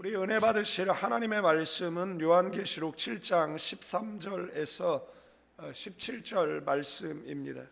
우리 은혜 받으실 하나님의 말씀은 요한계시록 7장 13절에서 17절 말씀입니다.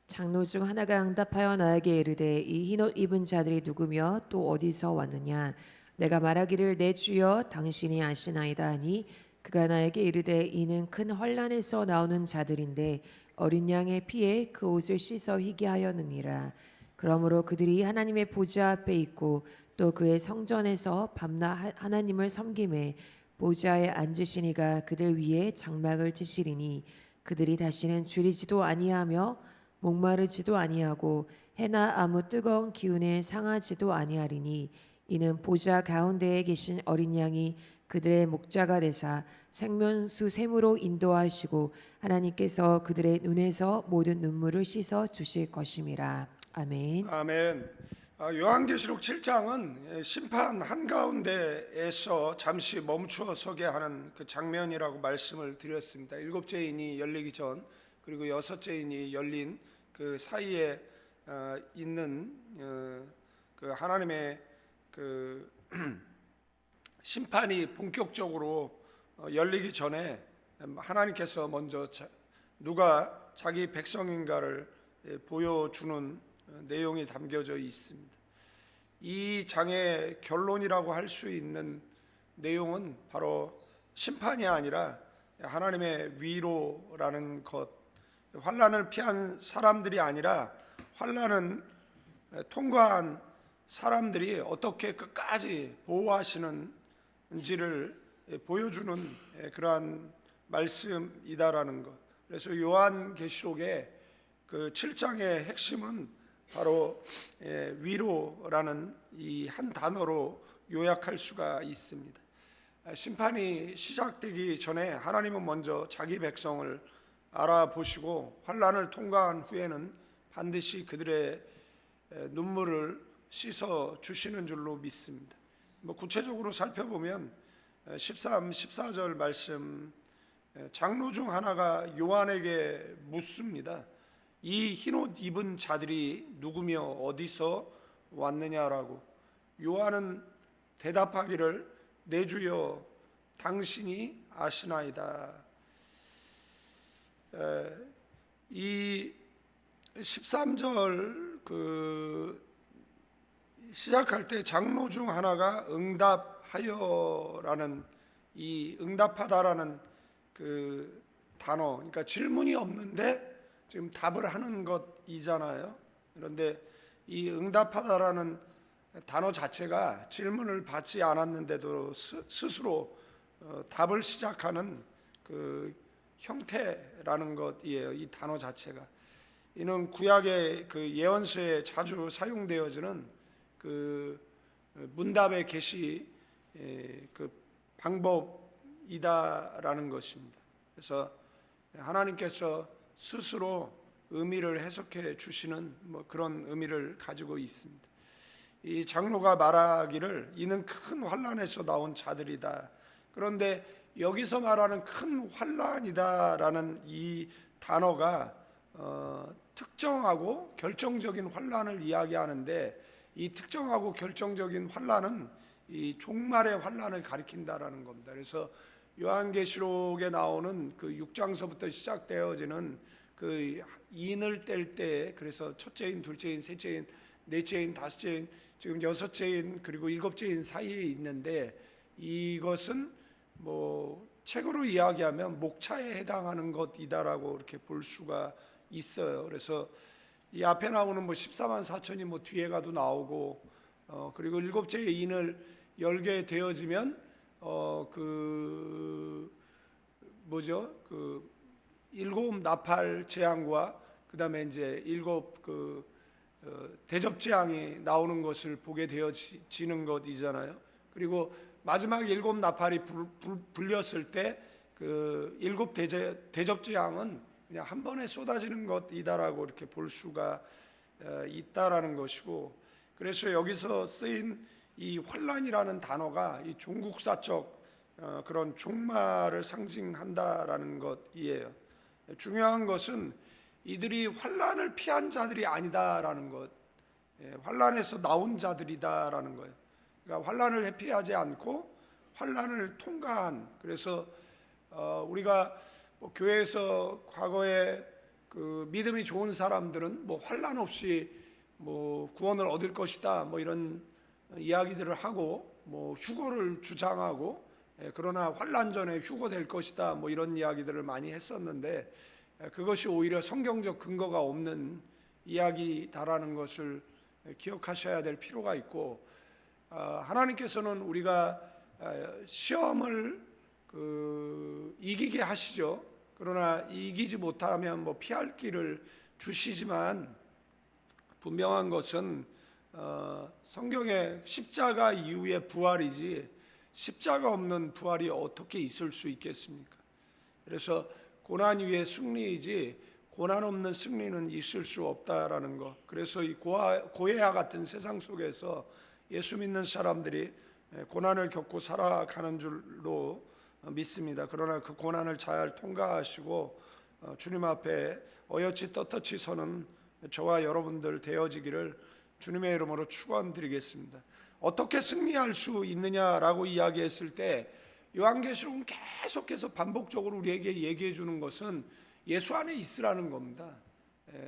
장로 중 하나가 응답하여 나에게 이르되 이 흰옷 입은 자들이 누구며 또 어디서 왔느냐. 내가 말하기를 내 주여 당신이 아시나이다 하니 그가 나에게 이르되 이는 큰 환난에서 나오는 자들인데 어린 양의 피에 그 옷을 씻어 희게 하였느니라. 그러므로 그들이 하나님의 보좌 앞에 있고 또 그의 성전에서 밤낮 하나님을 섬김에 보좌에 앉으시니가 그들 위에 장막을 치시리니 그들이 다시는 줄이지도 아니하며 목마르지도 아니하고 해나 아무 뜨거운 기운에 상하지도 아니하리니 이는 보좌 가운데에 계신 어린 양이 그들의 목자가 되사 생명수 샘으로 인도하시고 하나님께서 그들의 눈에서 모든 눈물을 씻어 주실 것임이라. 아멘. 아멘. 요한계시록 7장은 심판 한가운데에서 잠시 멈추어 서게 하는 그 장면이라고 말씀을 드렸습니다. 일곱째 인이 열리기 전 그리고 여섯째 인이 열린 그 사이에 있는 그 하나님의 그 심판이 본격적으로 열리기 전에 하나님께서 먼저 누가 자기 백성인가를 보여주는 내용이 담겨져 있습니다. 이 장의 결론이라고 할 수 있는 내용은 바로 심판이 아니라 하나님의 위로라는 것, 환난을 피한 사람들이 아니라 환난은 통과한 사람들이 어떻게 끝까지 보호하시는지를 보여주는 그러한 말씀이다라는 것. 그래서 요한계시록의 그 7장의 핵심은 바로 위로라는 이 한 단어로 요약할 수가 있습니다. 심판이 시작되기 전에 하나님은 먼저 자기 백성을 알아보시고 환난을 통과한 후에는 반드시 그들의 눈물을 씻어 주시는 줄로 믿습니다. 구체적으로 살펴보면 13, 14절 말씀, 장로 중 하나가 요한에게 묻습니다. 이 흰옷 입은 자들이 누구며 어디서 왔느냐라고. 요한은 대답하기를 내 주여 당신이 아시나이다. 이 13절 그 시작할 때 장로 중 하나가 응답하여라는 이 응답하다라는 그 단어, 그러니까 질문이 없는데 지금 답을 하는 것이잖아요. 그런데 이 응답하다라는 단어 자체가 질문을 받지 않았는데도 스스로 답을 시작하는 그 형태라는 것이에요. 이 단어 자체가. 이는 구약의 그 예언서에 자주 사용되어지는 그 문답의 계시 그 방법이다라는 것입니다. 그래서 하나님께서 스스로 의미를 해석해 주시는 그런 의미를 가지고 있습니다. 이 장로가 말하기를 이는 큰 환난에서 나온 자들이다. 그런데 여기서 말하는 큰 환난이다라는 이 단어가 특정하고 결정적인 환난을 이야기하는데 이 특정하고 결정적인 환난은 이 종말의 환난을 가리킨다라는 겁니다. 그래서 요한계시록에 나오는 그 6장서부터 시작되어지는 그 인을 뗄 때, 그래서 첫째 인, 둘째 인, 셋째 인, 넷째 인, 다섯째 인, 지금 여섯째 인 그리고 일곱째 인 사이에 있는데 이것은 책으로 이야기하면 목차에 해당하는 것이다라고 이렇게 볼 수가 있어요. 그래서 이 앞에 나오는 14만 4천이 뒤에 가도 나오고 그리고 일곱째 인을 열게 되어지면 일곱 나팔 재앙과 그다음에 이제 일곱 대접 재앙이 나오는 것을 보게 되어지는 것이잖아요. 그리고 마지막 일곱 나팔이 불렸을 때 그 일곱 대접 재앙은 그냥 한 번에 쏟아지는 것이다라고 이렇게 볼 수가 있다라는 것이고, 그래서 여기서 쓰인 이 환난이라는 단어가 이 종국사적 그런 종말을 상징한다라는 것이에요. 중요한 것은 이들이 환난을 피한 자들이 아니다라는 것, 환난에서 나온 자들이다라는 거예요. 그러니까 환난을 회피하지 않고 환난을 통과한. 그래서 우리가 뭐 교회에서 과거에 그 믿음이 좋은 사람들은 뭐 환난 없이 뭐 구원을 얻을 것이다 뭐 이런 이야기들을 하고 뭐 휴거를 주장하고, 그러나 환난 전에 휴거될 것이다 뭐 이런 이야기들을 많이 했었는데, 그것이 오히려 성경적 근거가 없는 이야기다라는 것을 기억하셔야 될 필요가 있고, 하나님께서는 우리가 시험을 이기게 하시죠. 그러나 이기지 못하면 뭐 피할 길을 주시지만, 분명한 것은 성경의 십자가 이후의 부활이지 십자가 없는 부활이 어떻게 있을 수 있겠습니까? 그래서 고난 위의 승리이지 고난 없는 승리는 있을 수 없다라는 것. 그래서 이 고해와 같은 세상 속에서 예수 믿는 사람들이 고난을 겪고 살아가는 줄로 믿습니다. 그러나 그 고난을 잘 통과하시고 주님 앞에 어여치 떳떳이 서는 저와 여러분들 되어지기를 주님의 이름으로 축원드리겠습니다. 어떻게 승리할 수 있느냐라고 이야기했을 때 요한계시록은 계속해서 반복적으로 우리에게 얘기해 주는 것은 예수 안에 있으라는 겁니다.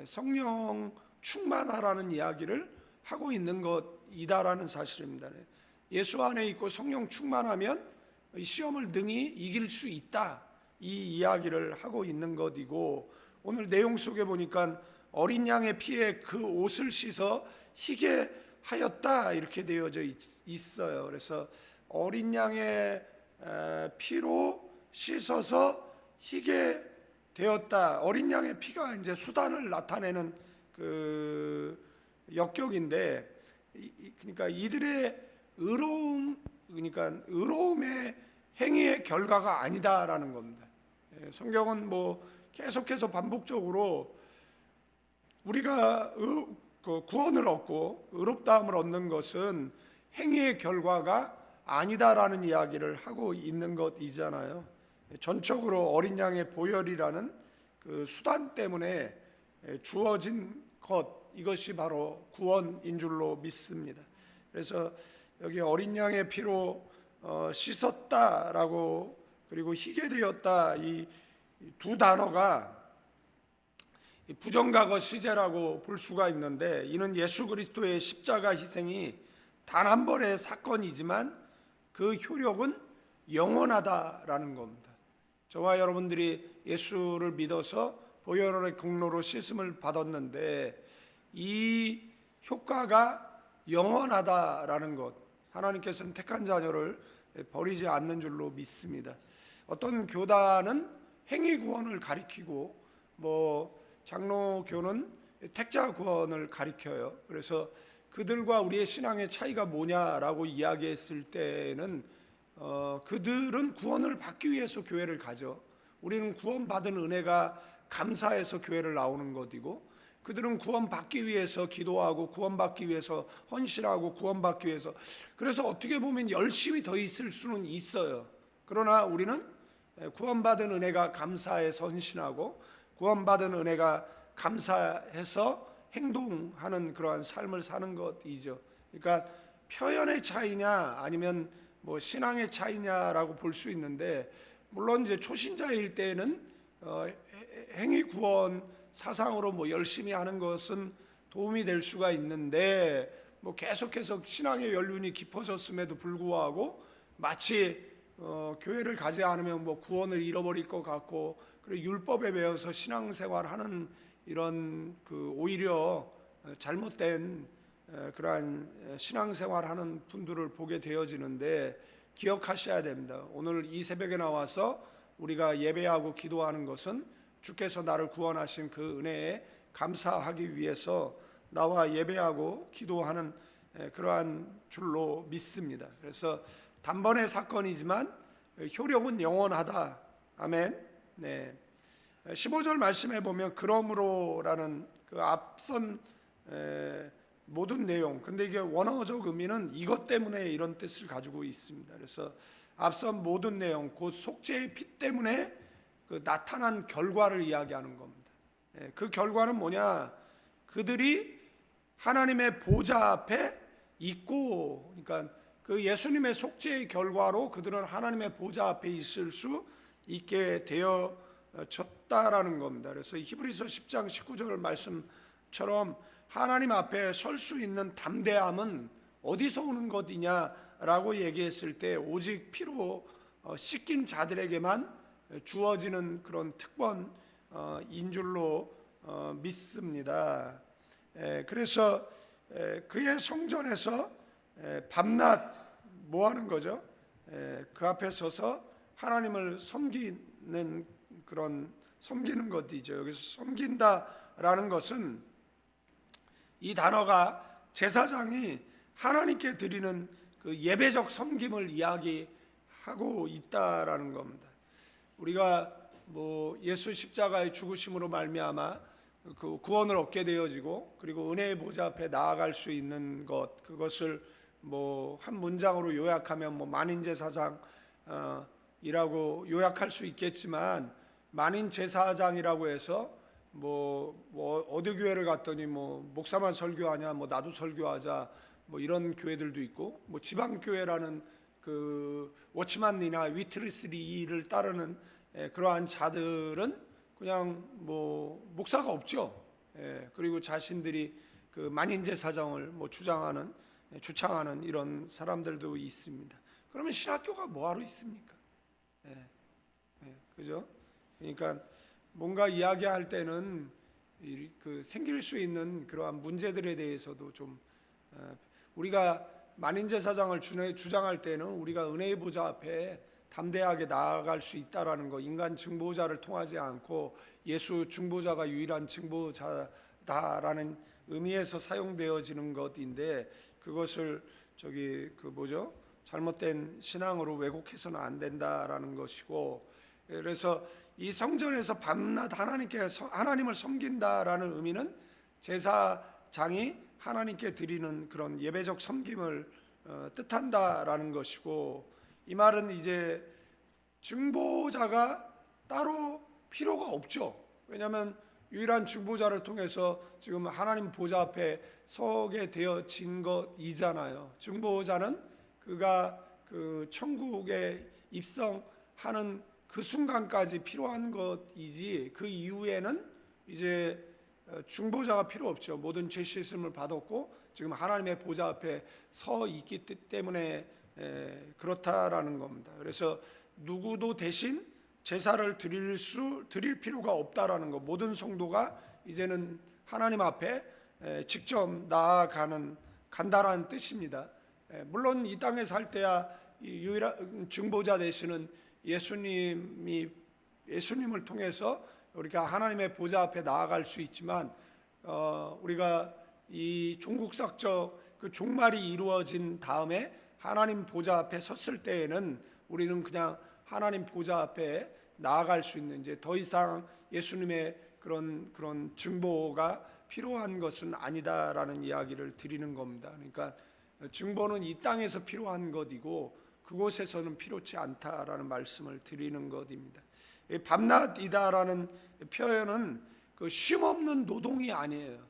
성령 충만하라는 이야기를 하고 있는 것이다라는 사실입니다. 예수 안에 있고 성령 충만하면 시험을 능히 이길 수 있다, 이 이야기를 하고 있는 것이고, 오늘 내용 속에 보니까 어린 양의 피에 그 옷을 씻어 희게 하였다 이렇게 되어져 있어요. 그래서 어린 양의 피로 씻어서 희게 되었다. 어린 양의 피가 이제 수단을 나타내는 그 역격인데, 그러니까 이들의 의로움, 그러니까 의로움의 행위의 결과가 아니다라는 겁니다. 성경은 뭐 계속해서 반복적으로 우리가 구원을 얻고 의롭다함을 얻는 것은 행위의 결과가 아니다라는 이야기를 하고 있는 것이잖아요. 전적으로 어린 양의 보혈이라는 그 수단 때문에 주어진 것, 이것이 바로 구원인 줄로 믿습니다. 그래서 여기 어린 양의 피로 씻었다라고, 그리고 희게 되었다, 이 두 단어가 부정과거 시제라고 볼 수가 있는데, 이는 예수 그리스도의 십자가 희생이 단 한 번의 사건이지만 그 효력은 영원하다라는 겁니다. 저와 여러분들이 예수를 믿어서 보혈의 공로로 씻음을 받았는데 이 효과가 영원하다라는 것, 하나님께서는 택한 자녀를 버리지 않는 줄로 믿습니다. 어떤 교단은 행위 구원을 가리키고 뭐 장로교는 택자 구원을 가리켜요. 그래서 그들과 우리의 신앙의 차이가 뭐냐라고 이야기했을 때는 그들은 구원을 받기 위해서 교회를 가죠. 우리는 구원받은 은혜가 감사해서 교회를 나오는 것이고, 그들은 구원받기 위해서 기도하고 구원받기 위해서 헌신하고 구원받기 위해서, 그래서 어떻게 보면 열심히 더 있을 수는 있어요. 그러나 우리는 구원받은 은혜가 감사해서 헌신하고 구원받은 은혜가 감사해서 행동하는 그러한 삶을 사는 것이죠. 그러니까 표현의 차이냐 아니면 뭐 신앙의 차이냐라고 볼 수 있는데, 물론 이제 초신자일 때는 행위 구원 사상으로 뭐 열심히 하는 것은 도움이 될 수가 있는데, 뭐 계속해서 신앙의 연륜이 깊어졌음에도 불구하고 마치 교회를 가지 않으면 뭐 구원을 잃어버릴 것 같고, 그리고 율법에 매여서 신앙생활하는 이런 그 오히려 잘못된 그러한 신앙생활하는 분들을 보게 되어지는데, 기억하셔야 됩니다. 오늘 이 새벽에 나와서 우리가 예배하고 기도하는 것은 주께서 나를 구원하신 그 은혜에 감사하기 위해서 나와 예배하고 기도하는 그러한 줄로 믿습니다. 그래서 단번의 사건이지만 효력은 영원하다. 아멘. 네. 15절 말씀해 보면 그러므로라는 그 앞선 모든 내용, 근데 이게 원어적 의미는 이것 때문에 이런 뜻을 가지고 있습니다. 그래서 앞선 모든 내용, 곧 속죄의 피 때문에 그 나타난 결과를 이야기하는 겁니다. 그 결과는 뭐냐? 그들이 하나님의 보좌 앞에 있고, 그러니까 그 예수님의 속죄의 결과로 그들은 하나님의 보좌 앞에 있을 수 있게 되어졌다라는 겁니다. 그래서 히브리서 10장 19절 말씀처럼 하나님 앞에 설 수 있는 담대함은 어디서 오는 것이냐라고 얘기했을 때 오직 피로 씻긴 자들에게만 주어지는 그런 특권인 줄로 믿습니다. 그래서 그의 성전에서 밤낮 뭐 하는 거죠? 그 앞에 서서 하나님을 섬기는 그런 섬기는 것이죠. 여기서 섬긴다라는 것은 이 단어가 제사장이 하나님께 드리는 그 예배적 섬김을 이야기하고 있다라는 겁니다. 우리가 뭐 예수 십자가의 죽으심으로 말미암아 그 구원을 얻게 되어지고 그리고 은혜의 보좌 앞에 나아갈 수 있는 것, 그것을 뭐 한 문장으로 요약하면 뭐 만인제사장이라고 요약할 수 있겠지만, 만인제사장이라고 해서 뭐 어느 교회를 갔더니 뭐 목사만 설교하냐, 뭐 나도 설교하자, 뭐 이런 교회들도 있고, 뭐 지방 교회라는 그 워치만이나 위트리스리를 따르는 그러한 자들은 그냥 뭐 목사가 없죠. 그리고 자신들이 그 만인제사장을 뭐 주창하는 이런 사람들도 있습니다. 그러면 신학교가 뭐하러 있습니까? 그죠? 그러니까 뭔가 이야기할 때는 그 생길 수 있는 그러한 문제들에 대해서도 좀 우리가 만인제사장을 주장할 때는 우리가 은혜의 보좌 앞에 담대하게 나아갈 수 있다라는 거, 인간 증보자를 통하지 않고 예수 증보자가 유일한 증보자다라는 의미에서 사용되어지는 것인데, 그것을 잘못된 신앙으로 왜곡해서는 안 된다라는 것이고, 그래서 이 성전에서 밤낮 하나님을 섬긴다라는 의미는 제사장이 하나님께 드리는 그런 예배적 섬김을 뜻한다라는 것이고, 이 말은 이제 증보자가 따로 필요가 없죠. 왜냐하면 유일한 증보자를 통해서 지금 하나님 보좌 앞에 서게 되어진 것이잖아요. 증보자는 그가 그 천국에 입성하는 그 순간까지 필요한 것이지, 그 이후에는 이제 중보자가 필요 없죠. 모든 죄 씻음을 받았고 지금 하나님의 보좌 앞에 서 있기 때문에 그렇다라는 겁니다. 그래서 누구도 대신 제사를 드릴 필요가 없다라는 거. 모든 성도가 이제는 하나님 앞에 직접 나아가는 간다라는 뜻입니다. 물론 이 땅에 살 때야 유일한 증보자 되시는 예수님을 통해서 우리가 하나님의 보좌 앞에 나아갈 수 있지만, 우리가 이 종국사적 그 종말이 이루어진 다음에 하나님 보좌 앞에 섰을 때에는 우리는 그냥 하나님 보좌 앞에 나아갈 수 있는, 이제 더 이상 예수님의 그런 증보가 필요한 것은 아니다라는 이야기를 드리는 겁니다. 그러니까 증보는 이 땅에서 필요한 것이고 그곳에서는 필요치 않다라는 말씀을 드리는 것입니다. 밤낮이다라는 표현은 그 쉼없는 노동이 아니에요.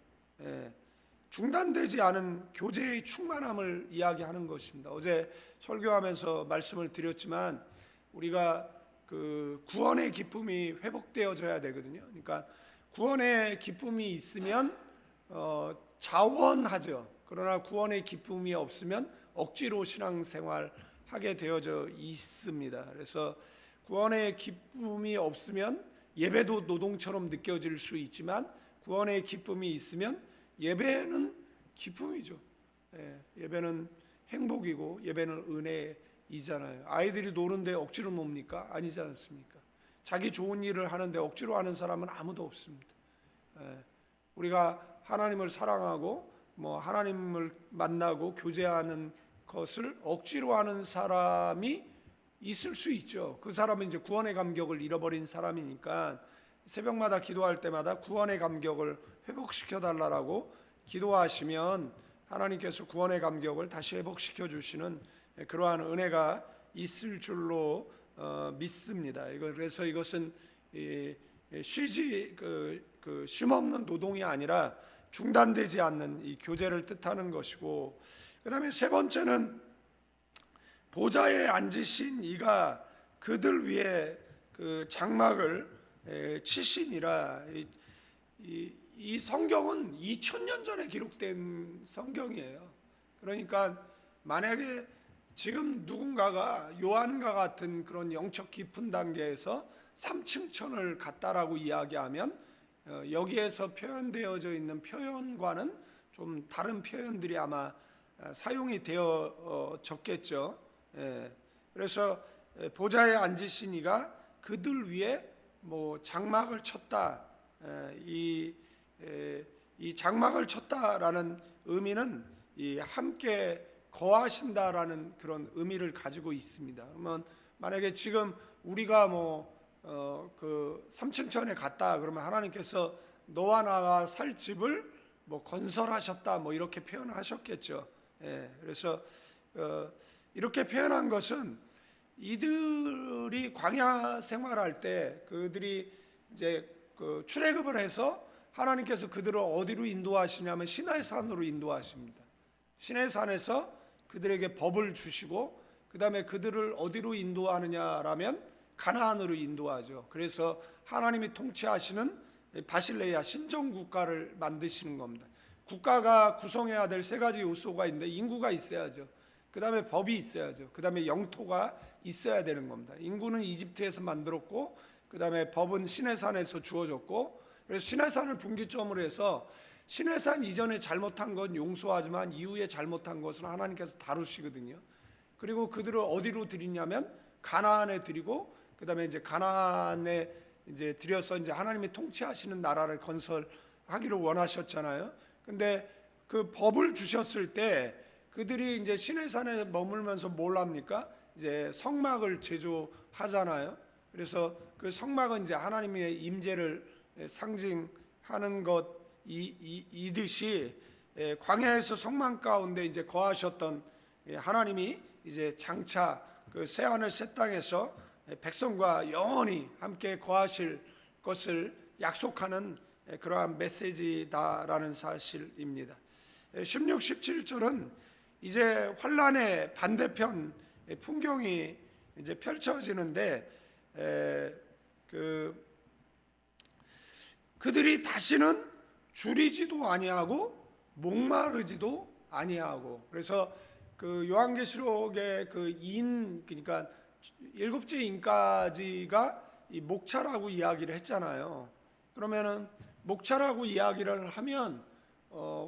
중단되지 않은 교제의 충만함을 이야기하는 것입니다. 어제 설교하면서 말씀을 드렸지만 우리가 그 구원의 기쁨이 회복되어져야 되거든요. 그러니까 구원의 기쁨이 있으면 자원하죠. 그러나 구원의 기쁨이 없으면 억지로 신앙생활 하게 되어져 있습니다. 그래서 구원의 기쁨이 없으면 예배도 노동처럼 느껴질 수 있지만, 구원의 기쁨이 있으면 예배는 기쁨이죠. 예배는 행복이고 예배는 은혜이잖아요. 아이들이 노는데 억지로 놉니까? 아니지 않습니까? 자기 좋은 일을 하는데 억지로 하는 사람은 아무도 없습니다. 우리가 하나님을 사랑하고 뭐 하나님을 만나고 교제하는 것을 억지로 하는 사람이 있을 수 있죠. 그 사람은 이제 구원의 감격을 잃어버린 사람이니까 새벽마다 기도할 때마다 구원의 감격을 회복시켜 달라고 기도하시면 하나님께서 구원의 감격을 다시 회복시켜 주시는 그러한 은혜가 있을 줄로 믿습니다. 그래서 이것은 쉼없는 노동이 아니라 중단되지 않는 이 교제를 뜻하는 것이고, 그 다음에 세 번째는 보좌에 앉으신 이가 그들 위에 그 장막을 치시니라. 이 성경은 2000년 전에 기록된 성경이에요. 그러니까 만약에 지금 누군가가 요한과 같은 그런 영적 깊은 단계에서 3층 천을 갔다라고 이야기하면 여기에서 표현되어져 있는 표현과는 좀 다른 표현들이 아마 사용이 되어졌겠죠. 그래서 보좌에 앉으신 이가 그들 위에 뭐 장막을 쳤다. 이 장막을 쳤다라는 의미는 이 함께 거하신다라는 그런 의미를 가지고 있습니다. 그러면 만약에 지금 우리가 그 3층 천에 갔다 그러면 하나님께서 너와 나가 살 집을 뭐 건설하셨다 뭐 이렇게 표현하셨겠죠. 그래서 이렇게 표현한 것은 이들이 광야 생활할 때 그들이 이제 그 출애굽을 해서 하나님께서 그들을 어디로 인도하시냐면 시나이 산으로 인도하십니다. 시나이 산에서 그들에게 법을 주시고 그 다음에 그들을 어디로 인도하느냐라면 가나안으로 인도하죠. 그래서 하나님이 통치하시는 바실레아 신정국가를 만드시는 겁니다. 국가가 구성해야 될 세 가지 요소가 있는데 인구가 있어야죠. 그 다음에 법이 있어야죠. 그 다음에 영토가 있어야 되는 겁니다. 인구는 이집트에서 만들었고 그 다음에 법은 시내산에서 주어졌고, 그래서 시내산을 분기점으로 해서 시내산 이전에 잘못한 건 용서하지만 이후에 잘못한 것은 하나님께서 다루시거든요. 그리고 그들을 어디로 드리냐면 가나안에 드리고 그 다음에 이제 가나안에 이제 들여서 이제 하나님이 통치하시는 나라를 건설하기를 원하셨잖아요. 근데 그 법을 주셨을 때 그들이 이제 시내산에 머물면서 뭘 합니까? 이제 성막을 제조하잖아요. 그래서 그 성막은 이제 하나님의 임재를 상징하는 것이듯이 광야에서 성막 가운데 이제 거하셨던 하나님이 이제 장차 그 새하늘 새 땅에서 백성과 영원히 함께 거하실 것을 약속하는 그러한 메시지다라는 사실입니다. 16, 17절은 이제 환란의 반대편 풍경이 이제 펼쳐지는데 그들이 다시는 줄이지도 아니하고 목마르지도 아니하고, 그래서 그 요한계시록의 그 그러니까 일곱째 인까지가 이 목차라고 이야기를 했잖아요. 그러면은 목차라고 이야기를 하면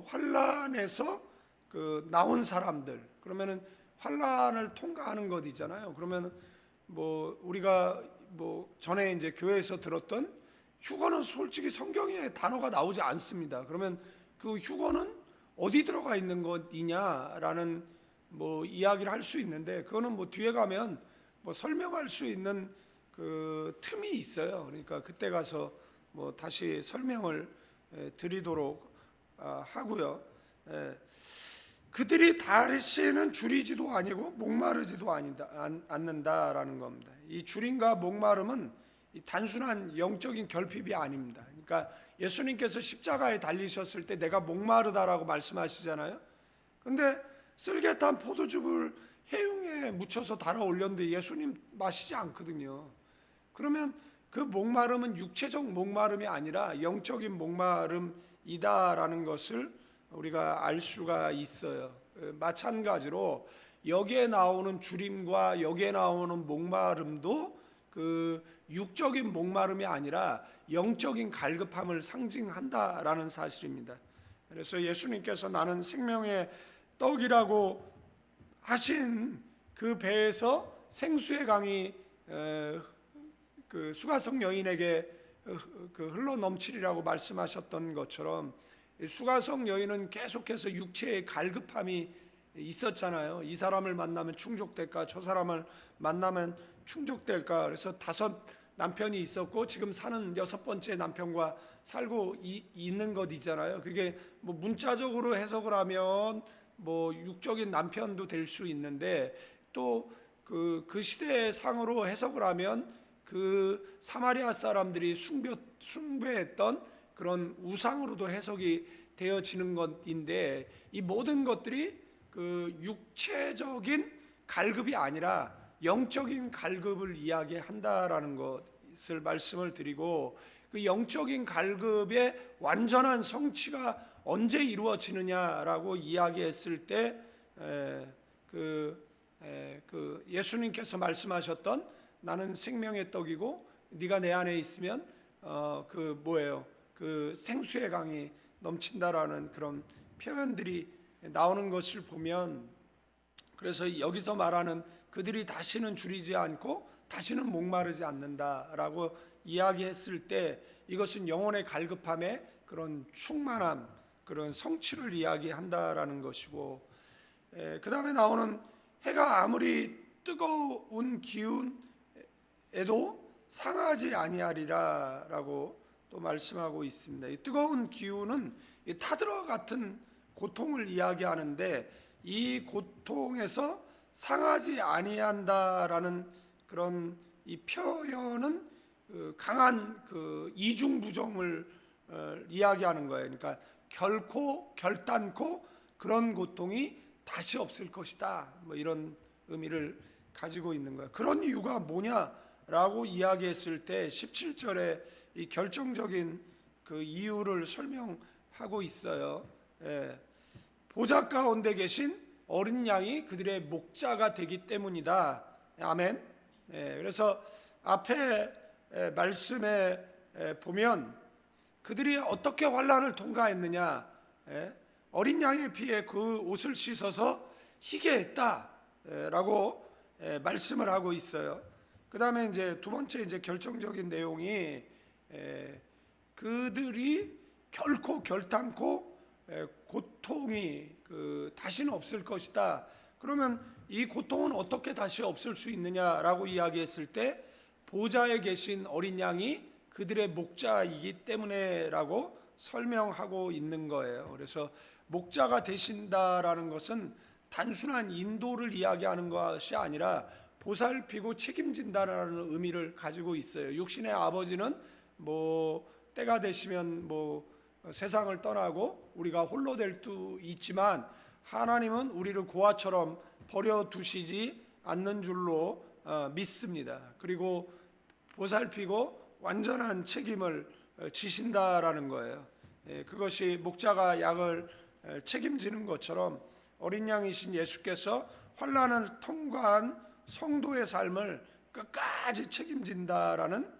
환란에서 그 나온 사람들, 그러면은 환란을 통과하는 것이잖아요. 그러면 뭐 우리가 뭐 전에 이제 교회에서 들었던 휴거는 솔직히 성경에 단어가 나오지 않습니다. 그러면 그 휴거는 어디 들어가 있는 것이냐라는 뭐 이야기를 할 수 있는데, 그거는 뭐 뒤에 가면 뭐 설명할 수 있는 그 틈이 있어요. 그러니까 그때 가서 뭐 다시 설명을 드리도록 하고요. 그들이 다시는 줄이지도 아니고 목마르지도 않는다라는 겁니다. 이 줄임과 목마름은 단순한 영적인 결핍이 아닙니다. 그러니까 예수님께서 십자가에 달리셨을 때 내가 목마르다라고 말씀하시잖아요. 근데 쓸개탄 포도즙을 해흉에 묻혀서 달아 올렸는데 예수님 마시지 않거든요. 그러면 그 목마름은 육체적 목마름이 아니라 영적인 목마름이다라는 것을 우리가 알 수가 있어요. 마찬가지로 여기에 나오는 주림과 여기에 나오는 목마름도 그 육적인 목마름이 아니라 영적인 갈급함을 상징한다라는 사실입니다. 그래서 예수님께서 나는 생명의 떡이라고 하신 그 배에서 생수의 강이 그 수가성 여인에게 그 흘러 넘치리라고 말씀하셨던 것처럼 수가성 여인은 계속해서 육체의 갈급함이 있었잖아요. 이 사람을 만나면 충족될까, 저 사람을 만나면 충족될까. 그래서 5 남편이 있었고 지금 사는 6번째 남편과 살고 있는 것이잖아요. 그게 뭐 문자적으로 해석을 하면 뭐 육적인 남편도 될 수 있는데, 또 그 시대 상으로 해석을 하면 그 사마리아 사람들이 숭배했던 그런 우상으로도 해석이 되어지는 것인데, 이 모든 것들이 그 육체적인 갈급이 아니라 영적인 갈급을 이야기한다라는 것을 말씀을 드리고, 그 영적인 갈급의 완전한 성취가 언제 이루어지느냐라고 이야기했을 때 예수님께서 말씀하셨던 나는 생명의 떡이고 네가 내 안에 있으면 그 생수의 강이 넘친다라는 그런 표현들이 나오는 것을 보면, 그래서 여기서 말하는 그들이 다시는 줄이지 않고 다시는 목마르지 않는다라고 이야기했을 때 이것은 영혼의 갈급함의 그런 충만함, 그런 성취를 이야기한다라는 것이고, 그 다음에 나오는 해가 아무리 뜨거운 기운에도 상하지 아니하리라라고 또 말씀하고 있습니다. 이 뜨거운 기운은 타들어 같은 고통을 이야기하는데, 이 고통에서 상하지 아니한다라는 그런 이 표현은 강한 그 이중부정을 이야기하는 거예요. 그러니까 결단코 그런 고통이 다시 없을 것이다, 뭐 이런 의미를 가지고 있는 거예요. 그런 이유가 뭐냐라고 이야기했을 때 17절에 이 결정적인 그 이유를 설명하고 있어요. 보좌 가운데 계신 어린 양이 그들의 목자가 되기 때문이다. 아멘. 그래서 앞에 말씀에 보면 그들이 어떻게 환난을 통과했느냐, 어린 양의 피에 그 옷을 씻어서 희게 했다라고 말씀을 하고 있어요. 그 다음에 이제 두 번째 이제 결정적인 내용이 그들이 결단코 고통이 다시는 없을 것이다. 그러면 이 고통은 어떻게 다시 없을 수 있느냐라고 이야기했을 때 보좌에 계신 어린 양이 그들의 목자이기 때문에라고 설명하고 있는 거예요. 그래서 목자가 되신다라는 것은 단순한 인도를 이야기하는 것이 아니라 보살피고 책임진다라는 의미를 가지고 있어요. 육신의 아버지는 뭐 때가 되시면 뭐 세상을 떠나고 우리가 홀로 될 수 있지만, 하나님은 우리를 고아처럼 버려두시지 않는 줄로 믿습니다. 그리고 보살피고 완전한 책임을 지신다라는 거예요. 그것이 목자가 양을 책임지는 것처럼 어린 양이신 예수께서 환난을 통과한 성도의 삶을 끝까지 책임진다라는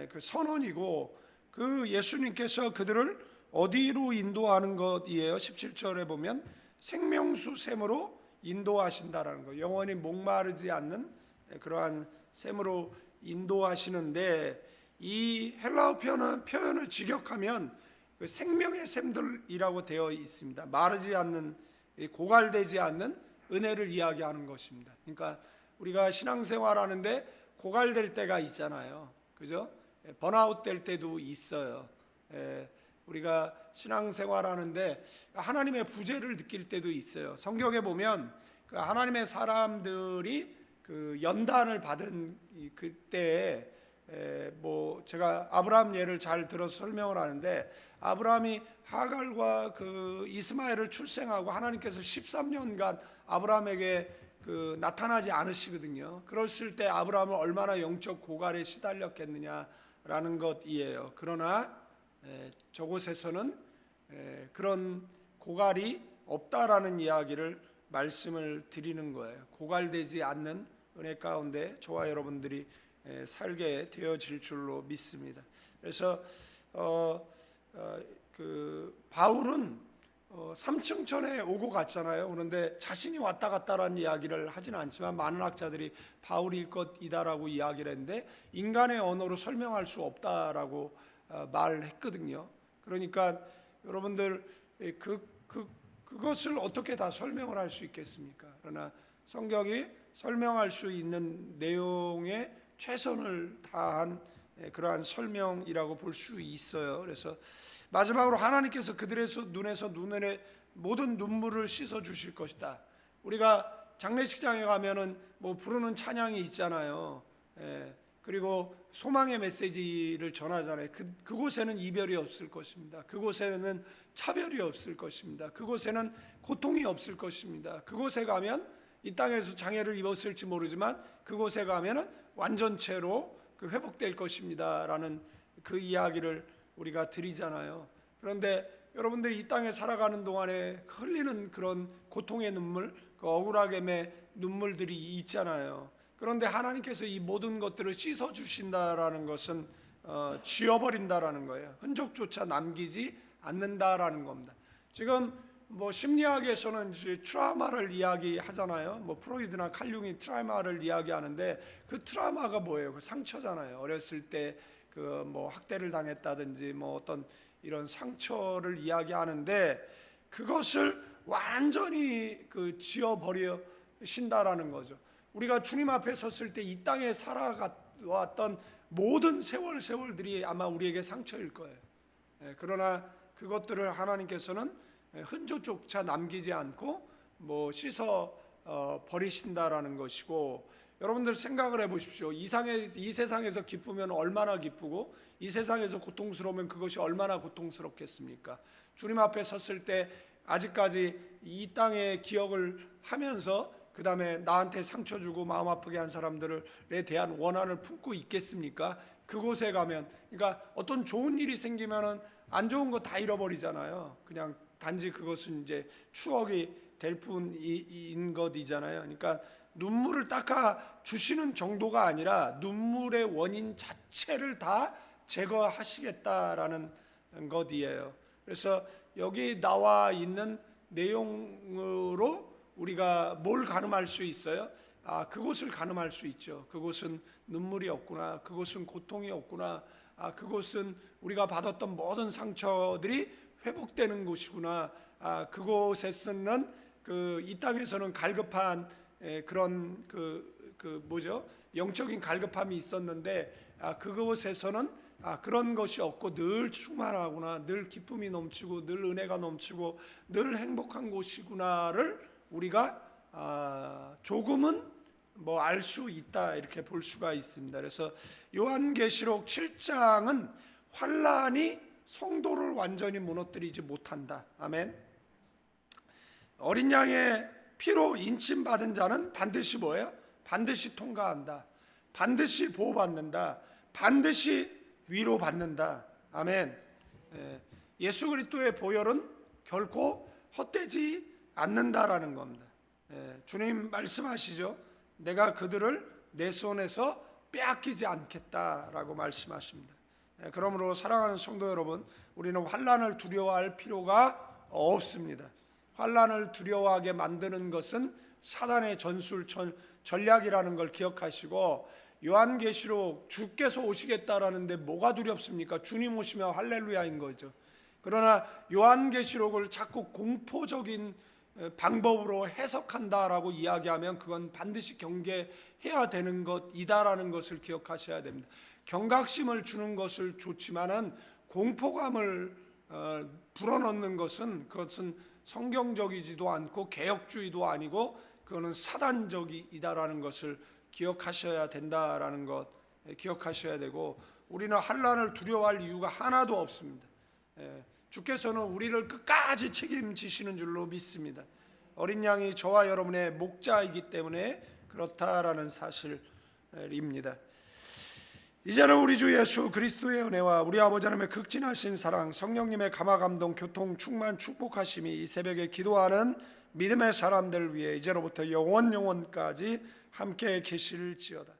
그 선언이고, 그 예수님께서 그들을 어디로 인도하는 것이에요? 17절에 보면 생명수 샘으로 인도하신다라는 거, 영원히 목마르지 않는 그러한 샘으로 인도하시는데, 이 헬라어 표현을 직역하면 그 생명의 샘들이라고 되어 있습니다. 마르지 않는, 고갈되지 않는 은혜를 이야기하는 것입니다. 그러니까 우리가 신앙생활하는데 고갈될 때가 있잖아요, 그죠? 번아웃 될 때도 있어요. 우리가 신앙생활하는데 하나님의 부재를 느낄 때도 있어요. 성경에 보면 그 하나님의 사람들이 그 연단을 받은 그때에 뭐 제가 아브라함 예를 잘 들어서 설명을 하는데, 아브라함이 하갈과 그 이스마엘을 출생하고 하나님께서 13년간 아브라함에게 그 나타나지 않으시거든요. 그랬을 때 아브라함은 얼마나 영적 고갈에 시달렸겠느냐라는 것이에요. 그러나 저곳에서는 그런 고갈이 없다라는 이야기를 말씀을 드리는 거예요. 고갈되지 않는 은혜 가운데 저와 여러분들이 살게 되어질 줄로 믿습니다. 그래서 그 바울은 3층 전에 오고 갔잖아요. 그런데 자신이 왔다 갔다라는 이야기를 하지는 않지만 많은 학자들이 바울일 것이다라고 이야기를 했는데, 인간의 언어로 설명할 수 없다라고 말했거든요. 그러니까 여러분들 그것을 어떻게 다 설명을 할 수 있겠습니까? 그러나 성경이 설명할 수 있는 내용에 최선을 다한 그러한 설명이라고 볼 수 있어요. 그래서 마지막으로 하나님께서 그들의 눈에서 모든 눈물을 씻어 주실 것이다. 우리가 장례식장에 가면은 뭐 부르는 찬양이 있잖아요. 그리고 소망의 메시지를 전하잖아요. 그곳에는 이별이 없을 것입니다. 그곳에는 차별이 없을 것입니다. 그곳에는 고통이 없을 것입니다. 그곳에 가면 이 땅에서 장애를 입었을지 모르지만 그곳에 가면은 완전체로 회복될 것입니다라는 그 이야기를 우리가 드리잖아요. 그런데 여러분들이 이 땅에 살아가는 동안에 흘리는 그런 고통의 눈물, 그 억울하게의 눈물들이 있잖아요. 그런데 하나님께서 이 모든 것들을 씻어 주신다라는 것은 지워버린다라는 거예요. 흔적조차 남기지 않는다라는 겁니다. 지금 심리학에서는 이제 트라우마를 이야기하잖아요. 프로이드나 칼융이 트라우마를 이야기하는데 그 트라우마가 뭐예요? 그 상처잖아요. 어렸을 때 학대를 당했다든지 어떤 이런 상처를 이야기하는데 그것을 완전히 지워버리신다라는 거죠. 우리가 주님 앞에 섰을 때 이 땅에 살아왔던 모든 세월들이 아마 우리에게 상처일 거예요. 그러나 그것들을 하나님께서는 흔적조차 남기지 않고 씻어 버리신다라는 것이고, 여러분들 생각을 해보십시오. 이 세상에서 기쁘면 얼마나 기쁘고 이 세상에서 고통스러우면 그것이 얼마나 고통스럽겠습니까? 주님 앞에 섰을 때 아직까지 이 땅의 기억을 하면서 그 다음에 나한테 상처 주고 마음 아프게 한 사람들에 대한 원한을 품고 있겠습니까? 그곳에 가면, 그러니까 어떤 좋은 일이 생기면은 안 좋은 거 다 잃어버리잖아요. 그냥 단지 그것은 이제 추억이 될 뿐인 것이잖아요. 그러니까 눈물을 닦아 주시는 정도가 아니라 눈물의 원인 자체를 다 제거하시겠다라는 것이에요. 그래서 여기 나와 있는 내용으로 우리가 뭘 가늠할 수 있어요? 그곳을 가늠할 수 있죠. 그곳은 눈물이 없구나. 그곳은 고통이 없구나. 그곳은 우리가 받았던 모든 상처들이 회복되는 곳이구나. 그곳에서는 이 땅에서는 갈급한 그런 영적인 갈급함이 있었는데 그곳에서는 그런 것이 없고 늘 충만하구나, 늘 기쁨이 넘치고 늘 은혜가 넘치고 늘 행복한 곳이구나를 우리가 조금은 알 수 있다, 이렇게 볼 수가 있습니다. 그래서 요한계시록 7장은 환란이 성도를 완전히 무너뜨리지 못한다. 아멘. 어린 양의 피로 인침받은 자는 반드시 뭐예요? 반드시 통과한다. 반드시 보호받는다. 반드시 위로받는다. 아멘. 예수 그리스도의 보혈은 결코 헛되지 않는다라는 겁니다. 주님 말씀하시죠. 내가 그들을 내 손에서 빼앗기지 않겠다라고 말씀하십니다. 그러므로 사랑하는 성도 여러분, 우리는 환난을 두려워할 필요가 없습니다. 환난을 두려워하게 만드는 것은 사단의 전술 전략이라는 걸 기억하시고, 요한계시록 주께서 오시겠다라는데 뭐가 두렵습니까? 주님 오시면 할렐루야인 거죠. 그러나 요한계시록을 자꾸 공포적인 방법으로 해석한다라고 이야기하면 그건 반드시 경계해야 되는 것이다라는 것을 기억하셔야 됩니다. 경각심을 주는 것을 좋지만은 공포감을 불어넣는 것은 그것은 성경적이지도 않고 개혁주의도 아니고 그거는 사단적이다라는 것을 기억하셔야 된다라는 것 기억하셔야 되고, 우리는 환난을 두려워할 이유가 하나도 없습니다. 주께서는 우리를 끝까지 책임지시는 줄로 믿습니다. 어린 양이 저와 여러분의 목자이기 때문에 그렇다라는 사실입니다. 이제는 우리 주 예수 그리스도의 은혜와 우리 아버지 하나님의 극진하신 사랑, 성령님의 감화감동 교통 충만 축복하심이 이 새벽에 기도하는 믿음의 사람들 위해 이제로부터 영원까지 함께 계실지어다.